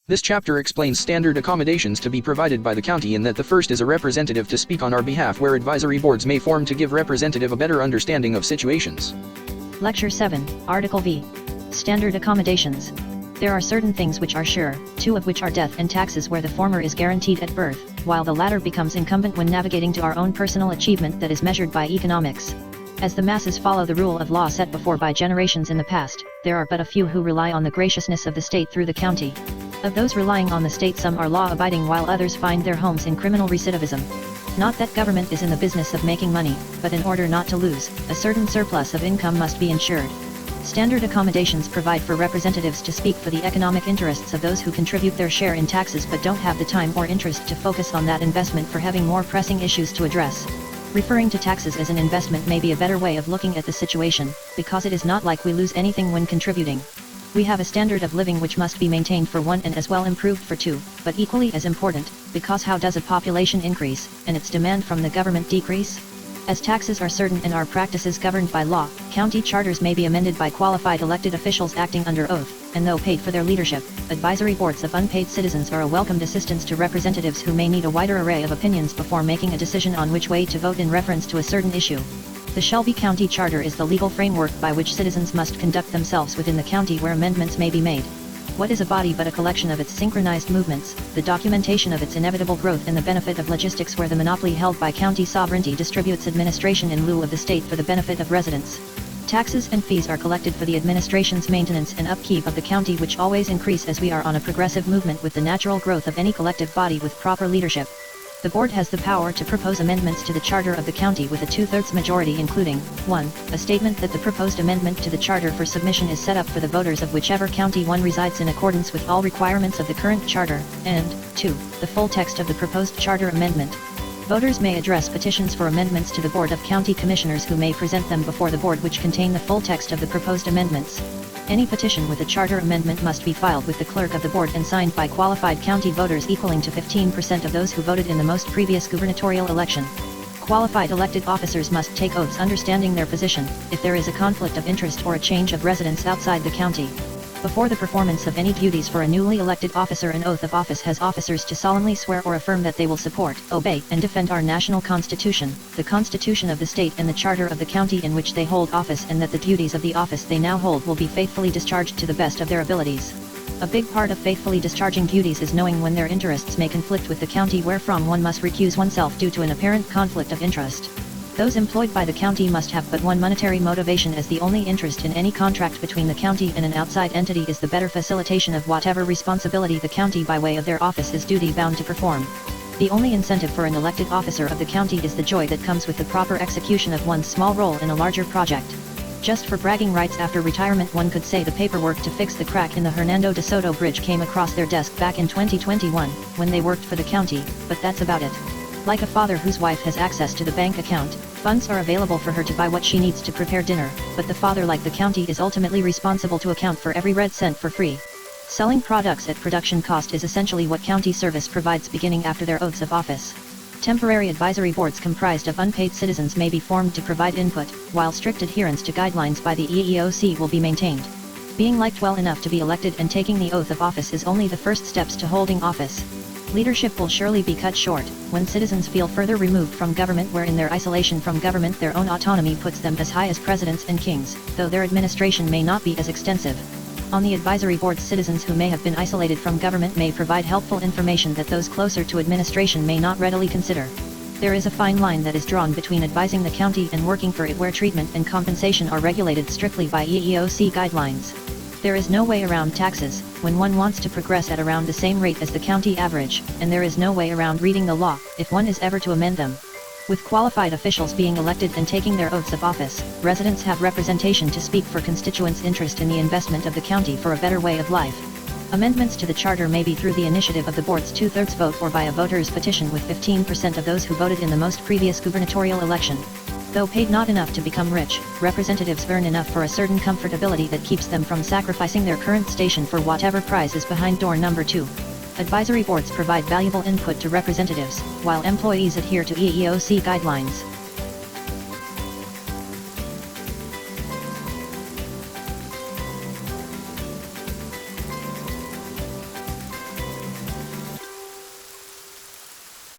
This chapter explains standard accommodations to be provided by the county, and that the first is a representative to speak on our behalf, where advisory boards may form to give representative a better understanding of situations. Lecture 7, Article V. Standard accommodations. There are certain things which are sure, two of which are death and taxes, where the former is guaranteed at birth, while the latter becomes incumbent when navigating to our own personal achievement that is measured by economics. As the masses follow the rule of law set before by generations in the past, there are but a few who rely on the graciousness of the state through the county. Of those relying on the state, some are law-abiding while others find their homes in criminal recidivism. Not that government is in the business of making money, but in order not to lose, a certain surplus of income must be ensured. Standard accommodations provide for representatives to speak for the economic interests of those who contribute their share in taxes but don't have the time or interest to focus on that investment for having more pressing issues to address. Referring to taxes as an investment may be a better way of looking at the situation, because it is not like we lose anything when contributing. We have a standard of living which must be maintained for one and as well improved for two, but equally as important, because how does a population increase, and its demand from the government decrease? As taxes are certain and our practices governed by law, county charters may be amended by qualified elected officials acting under oath, and though paid for their leadership, advisory boards of unpaid citizens are a welcomed assistance to representatives who may need a wider array of opinions before making a decision on which way to vote in reference to a certain issue. The Shelby County Charter is the legal framework by which citizens must conduct themselves within the county where amendments may be made. What is a body but a collection of its synchronized movements, the documentation of its inevitable growth and the benefit of logistics, where the monopoly held by county sovereignty distributes administration in lieu of the state for the benefit of residents. Taxes and fees are collected for the administration's maintenance and upkeep of the county, which always increase as we are on a progressive movement with the natural growth of any collective body with proper leadership. The board has the power to propose amendments to the charter of the county with a 2/3 majority, including 1. A statement that the proposed amendment to the charter for submission is set up for the voters of whichever county one resides in accordance with all requirements of the current charter, and 2. The full text of the proposed charter amendment. Voters may address petitions for amendments to the Board of County Commissioners, who may present them before the board, which contain the full text of the proposed amendments. Any petition with a charter amendment must be filed with the clerk of the board and signed by qualified county voters equaling to 15% of those who voted in the most previous gubernatorial election. Qualified elected officers must take oaths understanding their position, if there is a conflict of interest or a change of residence outside the county. Before the performance of any duties for a newly elected officer, an oath of office has officers to solemnly swear or affirm that they will support, obey, and defend our national Constitution, the Constitution of the state, and the charter of the county in which they hold office, and that the duties of the office they now hold will be faithfully discharged to the best of their abilities. A big part of faithfully discharging duties is knowing when their interests may conflict with the county wherefrom one must recuse oneself due to an apparent conflict of interest. Those employed by the county must have but one monetary motivation, as the only interest in any contract between the county and an outside entity is the better facilitation of whatever responsibility the county by way of their office is duty bound to perform. The only incentive for an elected officer of the county is the joy that comes with the proper execution of one's small role in a larger project. Just for bragging rights after retirement, one could say the paperwork to fix the crack in the Hernando de Soto Bridge came across their desk back in 2021, when they worked for the county, but that's about it. Like a father whose wife has access to the bank account, funds are available for her to buy what she needs to prepare dinner, but the father, like the county, is ultimately responsible to account for every red cent for free. Selling products at production cost is essentially what county service provides beginning after their oaths of office. Temporary advisory boards comprised of unpaid citizens may be formed to provide input, while strict adherence to guidelines by the EEOC will be maintained. Being liked well enough to be elected and taking the oath of office is only the first steps to holding office. Leadership will surely be cut short when citizens feel further removed from government, where in their isolation from government their own autonomy puts them as high as presidents and kings, though their administration may not be as extensive. On the advisory boards, citizens who may have been isolated from government may provide helpful information that those closer to administration may not readily consider. There is a fine line that is drawn between advising the county and working for it, where treatment and compensation are regulated strictly by EEOC guidelines. There is no way around taxes, when one wants to progress at around the same rate as the county average, and there is no way around reading the law, if one is ever to amend them. With qualified officials being elected and taking their oaths of office, residents have representation to speak for constituents' interest in the investment of the county for a better way of life. Amendments to the charter may be through the initiative of the board's 2/3 vote or by a voter's petition with 15% of those who voted in the most previous gubernatorial election. Though paid not enough to become rich, representatives earn enough for a certain comfortability that keeps them from sacrificing their current station for whatever prize is behind door number 2. Advisory boards provide valuable input to representatives, while employees adhere to EEOC guidelines.